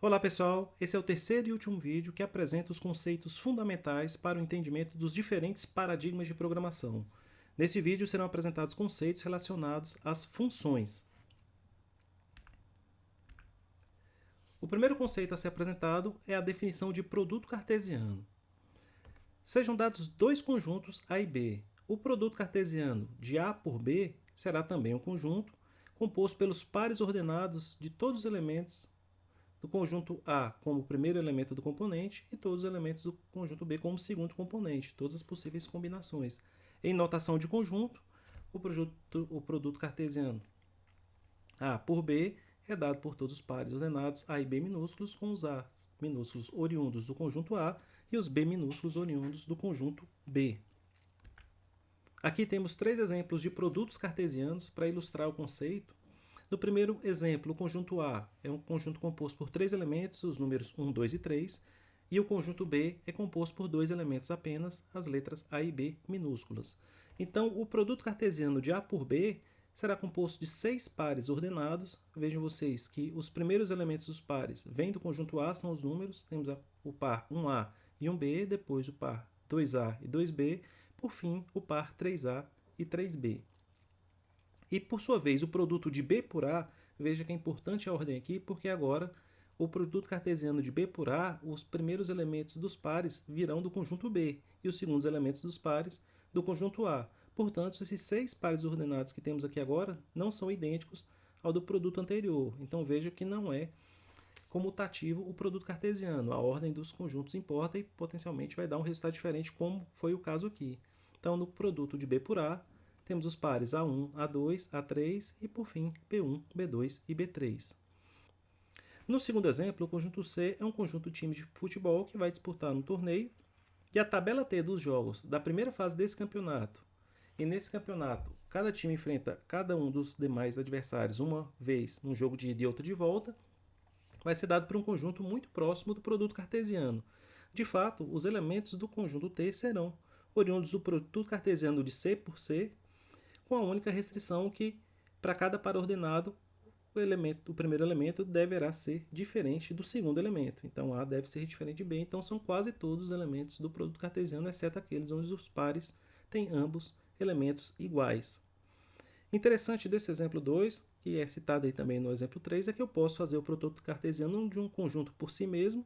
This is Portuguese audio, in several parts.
Olá pessoal, esse é o terceiro e último vídeo que apresenta os conceitos fundamentais para o entendimento dos diferentes paradigmas de programação. Neste vídeo serão apresentados conceitos relacionados às funções. O primeiro conceito a ser apresentado é a definição de produto cartesiano. Sejam dados dois conjuntos A e B. O produto cartesiano de A por B será também um conjunto composto pelos pares ordenados de todos os elementos do conjunto A como primeiro elemento do componente e todos os elementos do conjunto B como segundo componente, todas as possíveis combinações. Em notação de conjunto, o produto cartesiano A por B é dado por todos os pares ordenados A e B minúsculos, com os A minúsculos oriundos do conjunto A e os B minúsculos oriundos do conjunto B. Aqui temos três exemplos de produtos cartesianos para ilustrar o conceito. No primeiro exemplo, o conjunto A é um conjunto composto por três elementos, os números 1, 2 e 3, e o conjunto B é composto por dois elementos apenas, as letras A e B minúsculas. Então, o produto cartesiano de A por B será composto de seis pares ordenados. Vejam vocês que os primeiros elementos dos pares vêm do conjunto A, são os números, temos o par 1A e 1B, depois o par 2A e 2B, por fim, o par 3A e 3B. E, por sua vez, o produto de B por A, veja que é importante a ordem aqui, porque agora o produto cartesiano de B por A, os primeiros elementos dos pares virão do conjunto B e os segundos elementos dos pares do conjunto A. Portanto, esses seis pares ordenados que temos aqui agora não são idênticos ao do produto anterior. Então, veja que não é comutativo o produto cartesiano. A ordem dos conjuntos importa e potencialmente vai dar um resultado diferente, como foi o caso aqui. Então, no produto de B por A, temos os pares A1, A2, A3 e, por fim, B1, B2 e B3. No segundo exemplo, o conjunto C é um conjunto de times de futebol que vai disputar um torneio e a tabela T dos jogos da primeira fase desse campeonato. E nesse campeonato, cada time enfrenta cada um dos demais adversários uma vez num jogo de ida e outra de volta, vai ser dado por um conjunto muito próximo do produto cartesiano. De fato, os elementos do conjunto T serão oriundos do produto cartesiano de C por C, com a única restrição que, para cada par ordenado, o primeiro elemento deverá ser diferente do segundo elemento. Então, A deve ser diferente de B. Então, são quase todos os elementos do produto cartesiano, exceto aqueles onde os pares têm ambos elementos iguais. Interessante desse exemplo 2, que é citado aí também no exemplo 3, é que eu posso fazer o produto cartesiano de um conjunto por si mesmo,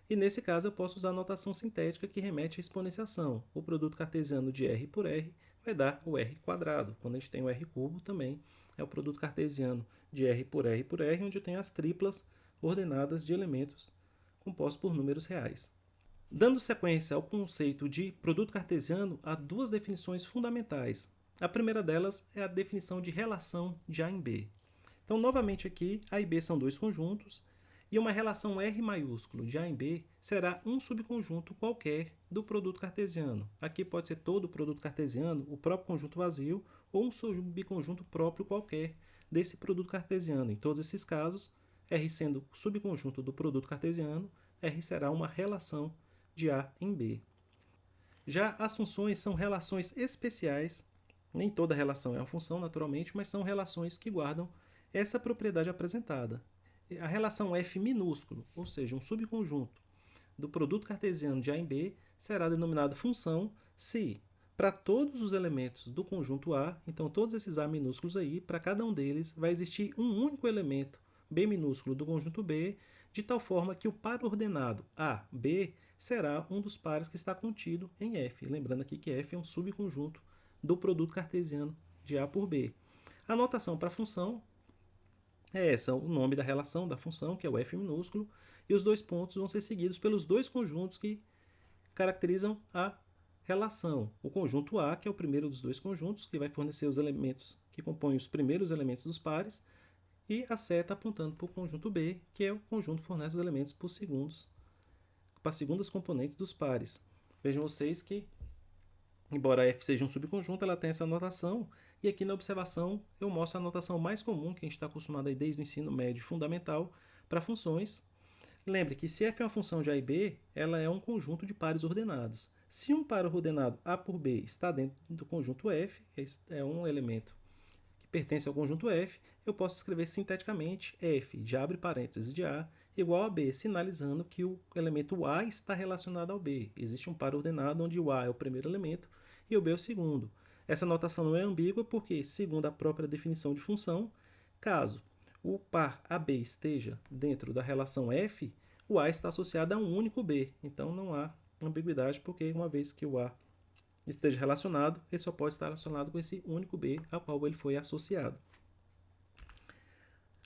e nesse caso eu posso usar a notação sintética que remete à exponenciação. O produto cartesiano de R por R vai dar o R quadrado. Quando a gente tem o R cubo também é o produto cartesiano de R por R por R, onde eu tenho as triplas ordenadas de elementos compostos por números reais. Dando sequência ao conceito de produto cartesiano, há duas definições fundamentais. A primeira delas é a definição de relação de A em B. Então, novamente aqui, A e B são dois conjuntos, e uma relação R maiúsculo de A em B será um subconjunto qualquer do produto cartesiano. Aqui pode ser todo o produto cartesiano, o próprio conjunto vazio, ou um subconjunto próprio qualquer desse produto cartesiano. Em todos esses casos, R sendo o subconjunto do produto cartesiano, R será uma relação de A em B. Já as funções são relações especiais. Nem toda relação é uma função, naturalmente, mas são relações que guardam essa propriedade apresentada. A relação F minúsculo, ou seja, um subconjunto do produto cartesiano de A em B, será denominado função se, para todos os elementos do conjunto A, então todos esses A minúsculos aí, para cada um deles vai existir um único elemento B minúsculo do conjunto B, de tal forma que o par ordenado A, B, será um dos pares que está contido em F. Lembrando aqui que F é um subconjunto do produto cartesiano de A por B. A notação para a função é essa, o nome da relação da função, que é o F minúsculo, e os dois pontos vão ser seguidos pelos dois conjuntos que caracterizam a relação. O conjunto A, que é o primeiro dos dois conjuntos, que vai fornecer os elementos que compõem os primeiros elementos dos pares, e a seta apontando para o conjunto B, que é o conjunto que fornece os elementos para as segundas componentes dos pares. Vejam vocês que, embora F seja um subconjunto, ela tem essa notação, e aqui na observação eu mostro a notação mais comum que a gente está acostumado aí desde o ensino médio fundamental para funções. Lembre que se F é uma função de A e B, ela é um conjunto de pares ordenados. Se um par ordenado A por B está dentro do conjunto F, é um elemento que pertence ao conjunto F, eu posso escrever sinteticamente F de abre parênteses de A igual a B, sinalizando que o elemento A está relacionado ao B. Existe um par ordenado onde o A é o primeiro elemento e o B é o segundo. Essa notação não é ambígua porque, segundo a própria definição de função, caso o par AB esteja dentro da relação F, o A está associado a um único B. Então não há ambiguidade, porque uma vez que o A esteja relacionado, ele só pode estar relacionado com esse único B ao qual ele foi associado.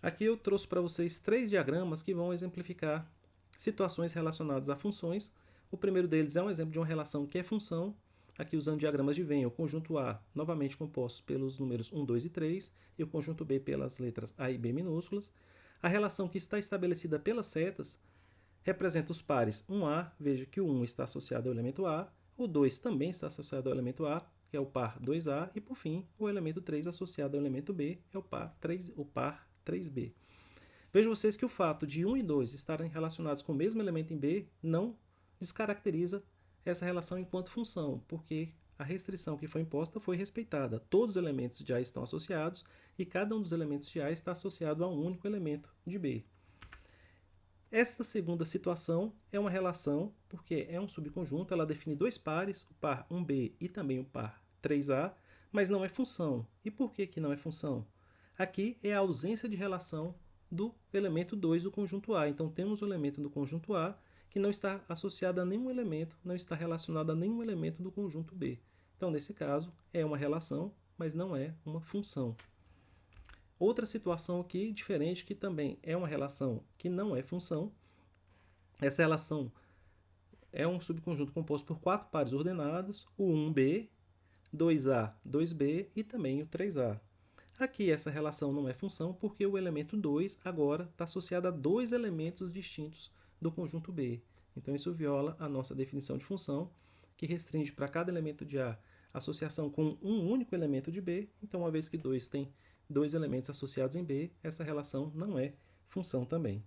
Aqui eu trouxe para vocês 3 diagramas que vão exemplificar situações relacionadas a funções. O primeiro deles é um exemplo de uma relação que é função, aqui usando diagramas de Venn, o conjunto A novamente composto pelos números 1, 2 e 3, e o conjunto B pelas letras A e B minúsculas. A relação que está estabelecida pelas setas representa os pares 1A, veja que o 1 está associado ao elemento A, o 2 também está associado ao elemento A, que é o par 2A, e por fim, o elemento 3 associado ao elemento B, é o par 3B. Vejam vocês que o fato de 1 e 2 estarem relacionados com o mesmo elemento em B não descaracteriza essa relação enquanto função, porque a restrição que foi imposta foi respeitada. Todos os elementos de A estão associados e cada um dos elementos de A está associado a um único elemento de B. Esta segunda situação é uma relação, porque é um subconjunto, ela define 2 pares, o par 1B e também o par 3A, mas não é função. E por que não é função? Aqui é a ausência de relação do elemento 2 do conjunto A. Então temos o elemento do conjunto A que não está associado a nenhum elemento, não está relacionado a nenhum elemento do conjunto B. Então, nesse caso, é uma relação, mas não é uma função. Outra situação aqui, diferente, que também é uma relação que não é função. Essa relação é um subconjunto composto por 4 pares ordenados, o 1B, 2A, 2B e também o 3A. Aqui essa relação não é função porque o elemento 2 agora está associado a 2 elementos distintos do conjunto B. Então isso viola a nossa definição de função, que restringe para cada elemento de A associação com um único elemento de B. Então, uma vez que 2 tem 2 elementos associados em B, essa relação não é função também.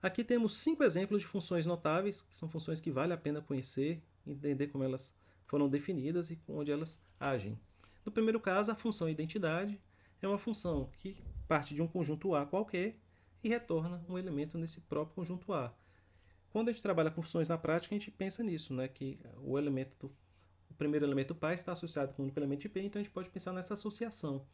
Aqui temos 5 exemplos de funções notáveis, que são funções que vale a pena conhecer, entender como elas foram definidas e onde elas agem. No primeiro caso, a função identidade é uma função que parte de um conjunto A qualquer e retorna um elemento nesse próprio conjunto A. Quando a gente trabalha com funções na prática, a gente pensa nisso, né? Que o primeiro elemento pai está associado com o único elemento de P, então a gente pode pensar nessa associação.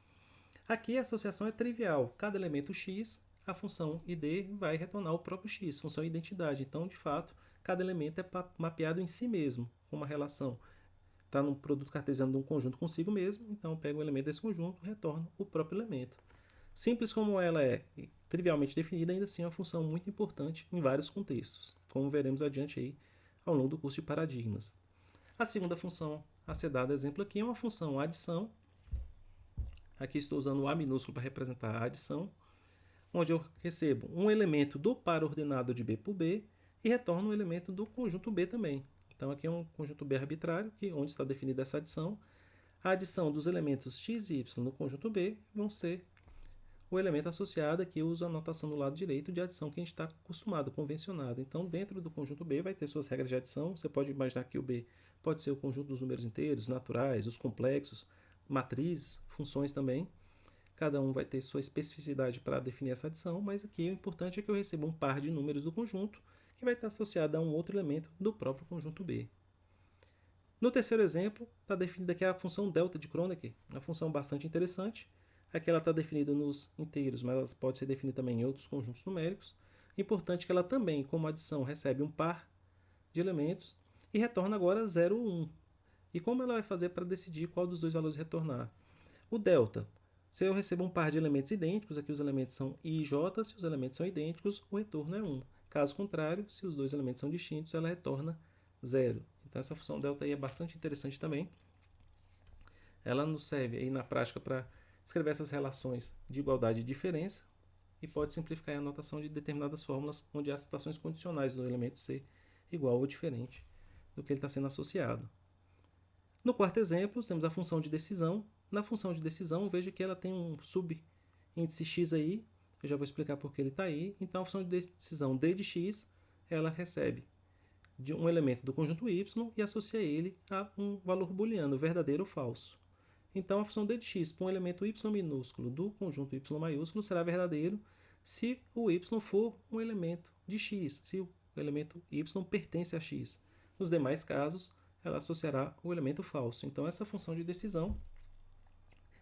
Aqui a associação é trivial. Cada elemento x, a função id vai retornar o próprio x, função identidade. Então, de fato, cada elemento é mapeado em si mesmo, com uma relação. Está no produto cartesiano de um conjunto consigo mesmo, então eu pego um elemento desse conjunto e retorno o próprio elemento. Simples como ela é trivialmente definida, ainda assim é uma função muito importante em vários contextos, como veremos adiante aí ao longo do curso de paradigmas. A segunda função a ser dada exemplo aqui é uma função adição. Aqui estou usando o A minúsculo para representar a adição, onde eu recebo um elemento do par ordenado de B por B e retorno um elemento do conjunto B também. Então aqui é um conjunto B arbitrário, onde está definida essa adição. A adição dos elementos x e y no conjunto B vão ser o elemento associado, aqui eu uso a notação do lado direito de adição que a gente está acostumado, convencionado. Então, dentro do conjunto B vai ter suas regras de adição. Você pode imaginar que o B pode ser o conjunto dos números inteiros, naturais, os complexos, matrizes, funções também. Cada um vai ter sua especificidade para definir essa adição, mas aqui o importante é que eu receba um par de números do conjunto que vai estar associado a um outro elemento do próprio conjunto B. No terceiro exemplo, está definida aqui a função delta de Kronecker, uma função bastante interessante. Aqui ela está definida nos inteiros, mas ela pode ser definida também em outros conjuntos numéricos. Importante que ela também, como adição, recebe um par de elementos e retorna agora 0 ou 1. E como ela vai fazer para decidir qual dos dois valores retornar? O delta, se eu recebo um par de elementos idênticos, aqui os elementos são i e j, se os elementos são idênticos, o retorno é 1. Caso contrário, se os dois elementos são distintos, ela retorna 0. Então essa função delta aí é bastante interessante também. Ela nos serve aí na prática para escrever essas relações de igualdade e diferença e pode simplificar a notação de determinadas fórmulas onde há situações condicionais do elemento ser igual ou diferente do que ele está sendo associado. No quarto exemplo, temos a função de decisão. Na função de decisão, veja que ela tem um subíndice x aí, eu já vou explicar por que ele está aí. Então, a função de decisão d de x, ela recebe de um elemento do conjunto y e associa ele a um valor booleano, verdadeiro ou falso. Então, a função d de x para um elemento y minúsculo do conjunto y maiúsculo será verdadeiro se o y for um elemento de x, se o elemento y pertence a x. Nos demais casos, ela associará o elemento falso. Então, essa função de decisão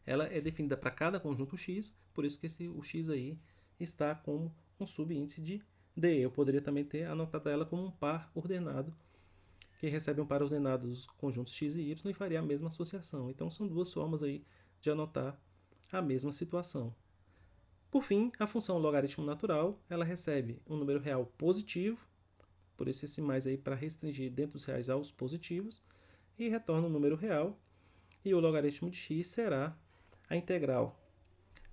ela é definida para cada conjunto x, por isso que o x aí está como um subíndice de D. Eu poderia também ter anotado ela como um par ordenado, que recebe um par ordenado dos conjuntos x e y e faria a mesma associação. Então, são duas formas aí de anotar a mesma situação. Por fim, a função logaritmo natural, ela recebe um número real positivo, por isso esse mais aí para restringir dentro dos reais aos positivos, e retorna um número real, e o logaritmo de x será a integral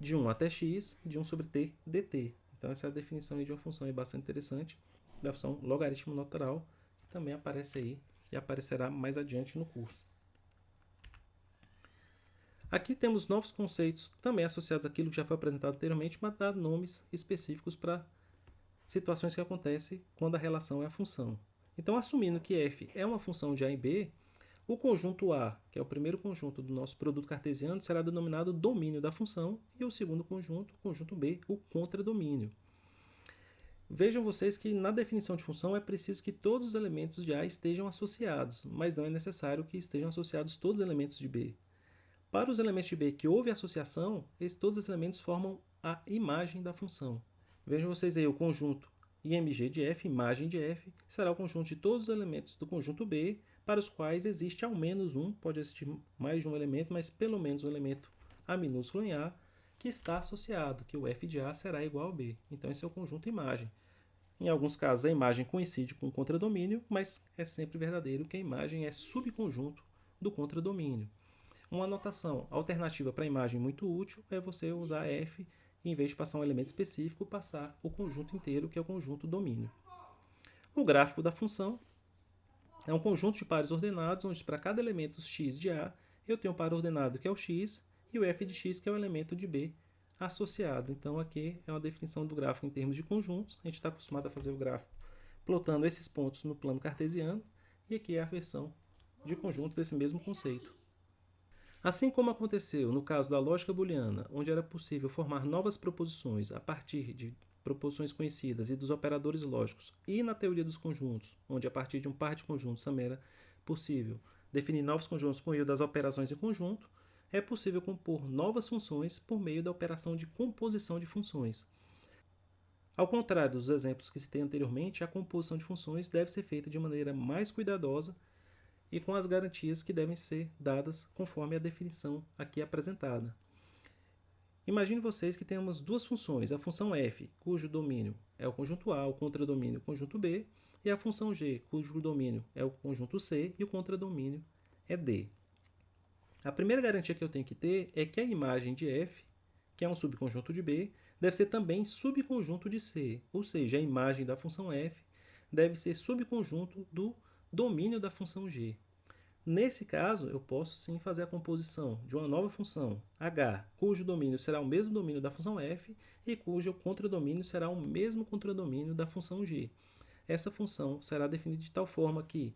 de 1 até x de 1 sobre t dt. Então essa é a definição de uma função bastante interessante, da função logaritmo natural, que também aparece aí e aparecerá mais adiante no curso. Aqui temos novos conceitos também associados àquilo que já foi apresentado anteriormente, mas dá nomes específicos para situações que acontecem quando a relação é a função. Então, assumindo que f é uma função de A e B, o conjunto A, que é o primeiro conjunto do nosso produto cartesiano, será denominado domínio da função, e o segundo conjunto, o conjunto B, o contradomínio. Vejam vocês que na definição de função é preciso que todos os elementos de A estejam associados, mas não é necessário que estejam associados todos os elementos de B. Para os elementos de B que houve associação, todos esses elementos formam a imagem da função. Vejam vocês aí, o conjunto IMG de F, imagem de F, será o conjunto de todos os elementos do conjunto B, para os quais existe ao menos um, pode existir mais de um elemento, mas pelo menos um elemento A minúsculo em A, que está associado, que o F de A será igual a B. Então, esse é o conjunto imagem. Em alguns casos, a imagem coincide com o contradomínio, mas é sempre verdadeiro que a imagem é subconjunto do contradomínio. Uma anotação alternativa para a imagem muito útil é você usar F e, em vez de passar um elemento específico, passar o conjunto inteiro, que é o conjunto domínio. O gráfico da função é um conjunto de pares ordenados, onde para cada elemento x de A, eu tenho um par ordenado que é o x e o f de x, que é o elemento de B associado. Então, aqui é uma definição do gráfico em termos de conjuntos. A gente está acostumado a fazer o gráfico plotando esses pontos no plano cartesiano, e aqui é a versão de conjuntos desse mesmo conceito. Assim como aconteceu no caso da lógica booleana, onde era possível formar novas proposições a partir de proposições conhecidas e dos operadores lógicos, e na teoria dos conjuntos, onde a partir de um par de conjuntos também era possível definir novos conjuntos por meio das operações em conjunto, é possível compor novas funções por meio da operação de composição de funções. Ao contrário dos exemplos que citei anteriormente, a composição de funções deve ser feita de maneira mais cuidadosa e com as garantias que devem ser dadas conforme a definição aqui apresentada. Imagine vocês que temos duas funções, a função f, cujo domínio é o conjunto A, o contradomínio o conjunto B, e a função g, cujo domínio é o conjunto C e o contradomínio é D. A primeira garantia que eu tenho que ter é que a imagem de f, que é um subconjunto de B, deve ser também subconjunto de C, ou seja, a imagem da função f deve ser subconjunto do domínio da função g. Nesse caso, eu posso sim fazer a composição de uma nova função h, cujo domínio será o mesmo domínio da função f e cujo contradomínio será o mesmo contradomínio da função g. Essa função será definida de tal forma que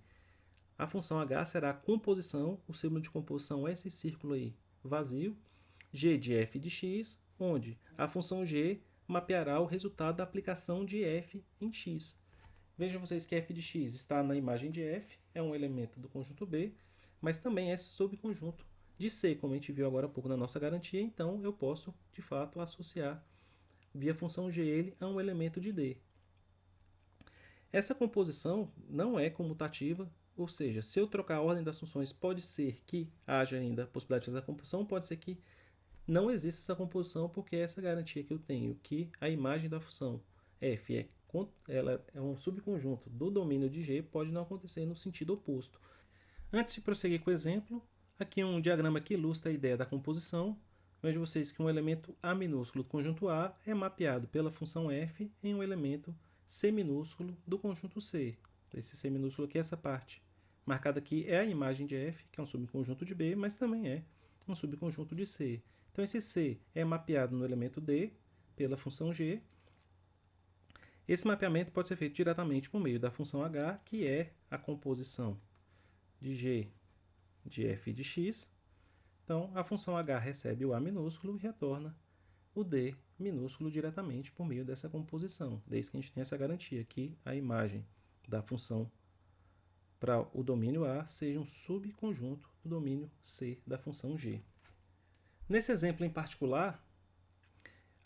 a função h será a composição, o símbolo de composição é esse círculo aí vazio, g de f de x, onde a função g mapeará o resultado da aplicação de f em x. Vejam vocês que f de x está na imagem de f, é um elemento do conjunto B, mas também é subconjunto de C, como a gente viu agora há pouco na nossa garantia, então eu posso, de fato, associar via função g ele a um elemento de D. Essa composição não é comutativa, ou seja, se eu trocar a ordem das funções, pode ser que haja ainda a possibilidade de fazer a composição, pode ser que não exista essa composição, porque essa garantia que eu tenho, que a imagem da função f ela é um subconjunto do domínio de G, pode não acontecer no sentido oposto. Antes de prosseguir com o exemplo, aqui um diagrama que ilustra a ideia da composição. Vejam vocês que um elemento A minúsculo do conjunto A é mapeado pela função f em um elemento C minúsculo do conjunto C. Esse C minúsculo aqui, essa parte marcada aqui, é a imagem de f, que é um subconjunto de B, mas também é um subconjunto de C. Então, esse C é mapeado no elemento D pela função G. Esse mapeamento pode ser feito diretamente por meio da função h, que é a composição de g de f de x. Então, a função h recebe o a minúsculo e retorna o D minúsculo diretamente por meio dessa composição, desde que a gente tenha essa garantia que a imagem da função para o domínio A seja um subconjunto do domínio C da função G. Nesse exemplo em particular,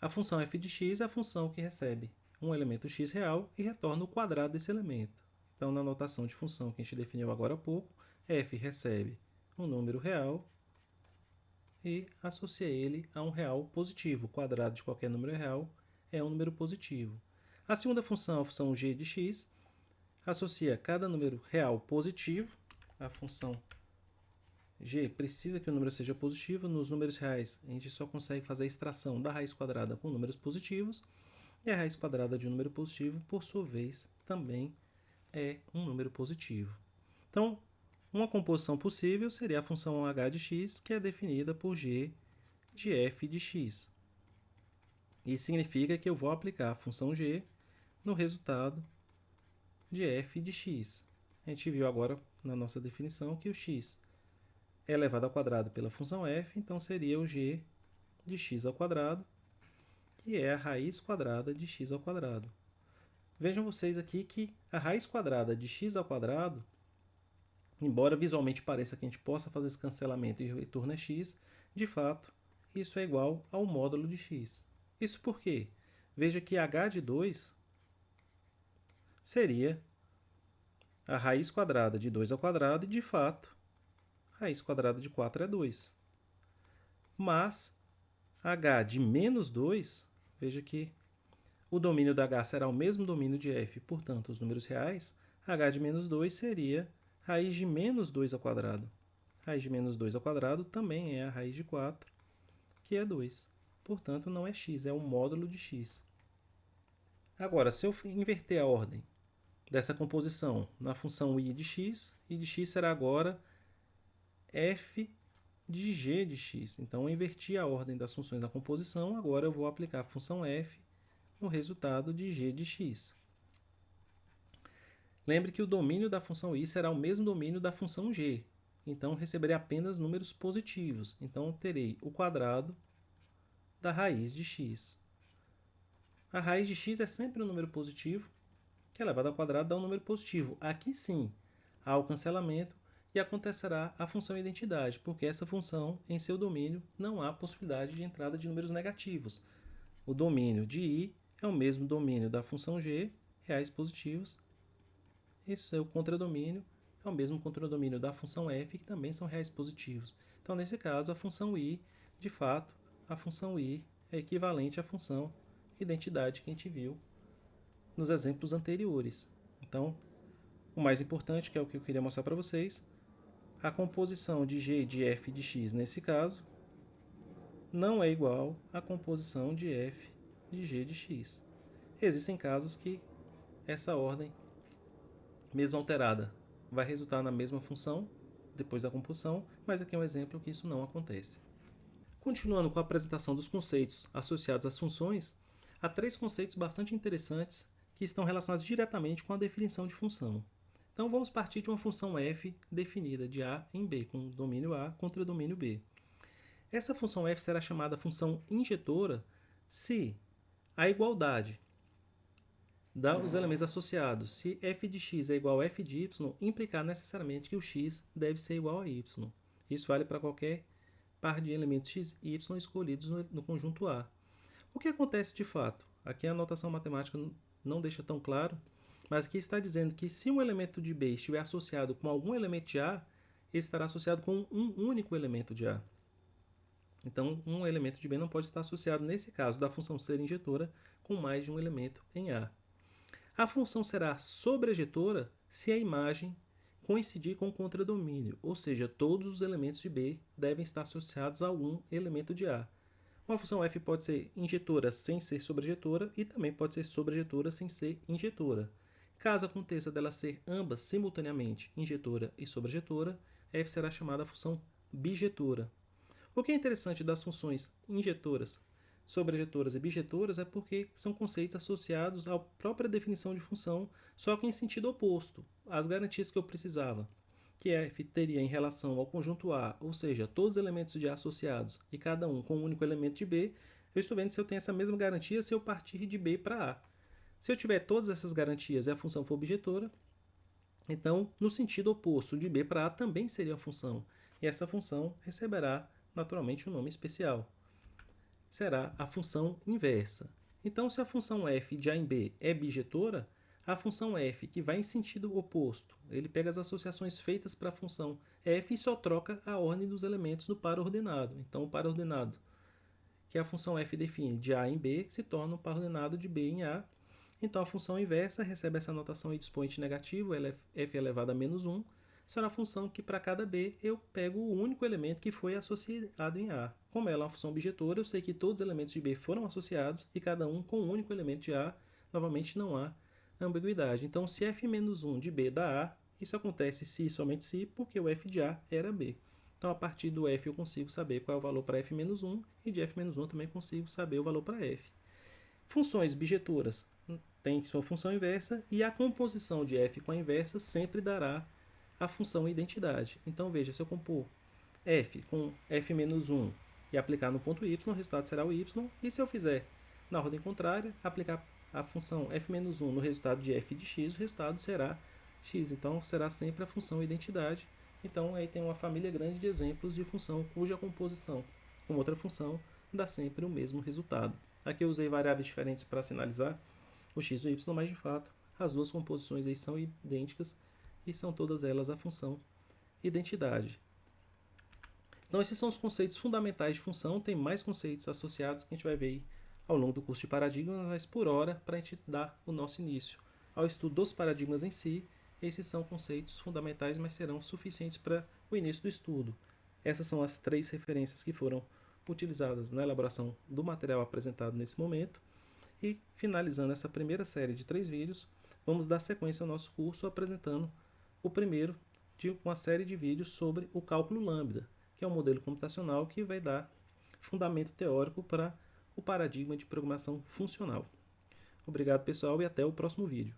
a função f de x é a função que recebe um elemento x real e retorna o quadrado desse elemento. Então, na notação de função que a gente definiu agora há pouco, f recebe um número real e associa ele a um real positivo. O quadrado de qualquer número real é um número positivo. A segunda função, a função g de x, associa cada número real positivo. A função g precisa que o número seja positivo. Nos números reais, a gente só consegue fazer a extração da raiz quadrada com números positivos. E a raiz quadrada de um número positivo, por sua vez, também é um número positivo. Então, uma composição possível seria a função h de x, que é definida por g de f de x. Isso significa que eu vou aplicar a função g no resultado de f de x. A gente viu agora na nossa definição que o x é elevado ao quadrado pela função f, então seria o g de x ao quadrado, que é a raiz quadrada de x ao quadrado. Vejam vocês aqui que a raiz quadrada de x ao quadrado, embora visualmente pareça que a gente possa fazer esse cancelamento e o retorno é x, de fato, isso é igual ao módulo de x. Isso por quê? Veja que h de 2 seria a raiz quadrada de 2 ao quadrado e, de fato, a raiz quadrada de 4 é 2. Mas h de menos 2, veja que o domínio da h será o mesmo domínio de f, portanto, os números reais, h de menos 2 seria raiz de menos 2 ao quadrado. Raiz de menos 2 ao quadrado também é a raiz de 4, que é 2. Portanto, não é x, é o módulo de x. Agora, se eu inverter a ordem dessa composição na função i de x será agora f de g de x. Então, eu inverti a ordem das funções da composição, agora eu vou aplicar a função f no resultado de g de x. Lembre que o domínio da função i será o mesmo domínio da função g. Então, receberei apenas números positivos. Então, terei o quadrado da raiz de x. A raiz de x é sempre um número positivo, que elevado ao quadrado dá um número positivo. Aqui sim, há o cancelamento e acontecerá a função identidade, porque essa função, em seu domínio, não há possibilidade de entrada de números negativos. O domínio de i é o mesmo domínio da função g, reais positivos. E seu contradomínio é o mesmo contradomínio da função f, que também são reais positivos. Então, nesse caso, a função i, de fato, a função i é equivalente à função identidade que a gente viu nos exemplos anteriores. Então, o mais importante, que é o que eu queria mostrar para vocês, a composição de g de f de x, nesse caso, não é igual à composição de f de g de x. Existem casos que essa ordem, mesmo alterada, vai resultar na mesma função depois da composição, mas aqui é um exemplo que isso não acontece. Continuando com a apresentação dos conceitos associados às funções, há três conceitos bastante interessantes que estão relacionados diretamente com a definição de função. Então, vamos partir de uma função f definida de a em b, com domínio a contra domínio b. Essa função f será chamada função injetora se a igualdade dos elementos associados, se f de x é igual a f de y, implicar necessariamente que o x deve ser igual a y. Isso vale para qualquer par de elementos x e y escolhidos no conjunto A. O que acontece de fato? Aqui a notação matemática não deixa tão claro, mas aqui está dizendo que se um elemento de B estiver associado com algum elemento de A, ele estará associado com um único elemento de A. Então, um elemento de B não pode estar associado, nesse caso da função ser injetora, com mais de um elemento em A. A função será sobrejetora se a imagem coincidir com o contradomínio, ou seja, todos os elementos de B devem estar associados a algum elemento de A. Uma função f pode ser injetora sem ser sobrejetora e também pode ser sobrejetora sem ser injetora. Caso aconteça dela ser ambas simultaneamente injetora e sobrejetora, f será chamada a função bijetora. O que é interessante das funções injetoras, sobrejetoras e bijetoras é porque são conceitos associados à própria definição de função, só que em sentido oposto, às garantias que eu precisava, que f teria em relação ao conjunto A, ou seja, todos os elementos de A associados e cada um com um único elemento de B, eu estou vendo se eu tenho essa mesma garantia se eu partir de B para A. Se eu tiver todas essas garantias e a função for objetora, então, no sentido oposto de B para A também seria a função, e essa função receberá naturalmente um nome especial. Será a função inversa. Então, se a função f de A em B é bijetora, a função f que vai em sentido oposto, ele pega as associações feitas para a função f e só troca a ordem dos elementos do par ordenado. Então, o par ordenado que a função f define de A em B se torna um par ordenado de B em A. Então, a função inversa recebe essa notação aí de expoente negativo, f elevado a menos 1, será a função que para cada B eu pego o único elemento que foi associado em A. Como ela é uma função bijetora, eu sei que todos os elementos de B foram associados e cada um com o único elemento de A. Novamente, não há ambiguidade. Então, se f-1 de B dá A, isso acontece se e somente se, porque o f de A era B. Então, a partir do f eu consigo saber qual é o valor para f-1 e de f-1 eu também consigo saber o valor para f. Funções bijetoras têm sua função inversa e a composição de f com a inversa sempre dará a função identidade. Então, veja, se eu compor f com f-1 e aplicar no ponto y, o resultado será o y. E se eu fizer na ordem contrária, aplicar a função f-1 no resultado de f de x, o resultado será x. Então, será sempre a função identidade. Então, aí tem uma família grande de exemplos de função cuja composição com outra função dá sempre o mesmo resultado. Aqui eu usei variáveis diferentes para sinalizar o x e o y, mas de fato as duas composições aí são idênticas e são todas elas a função identidade. Então, esses são os conceitos fundamentais de função. Tem mais conceitos associados que a gente vai ver ao longo do curso de paradigmas, mas por hora, para a gente dar o nosso início ao estudo dos paradigmas em si, esses são conceitos fundamentais, mas serão suficientes para o início do estudo. Essas são as 3 referências que foram utilizadas na elaboração do material apresentado nesse momento. E, finalizando essa primeira série de 3 vídeos, vamos dar sequência ao nosso curso apresentando o primeiro de uma série de vídeos sobre o cálculo lambda, que é um modelo computacional que vai dar fundamento teórico para o paradigma de programação funcional. Obrigado, pessoal, e até o próximo vídeo.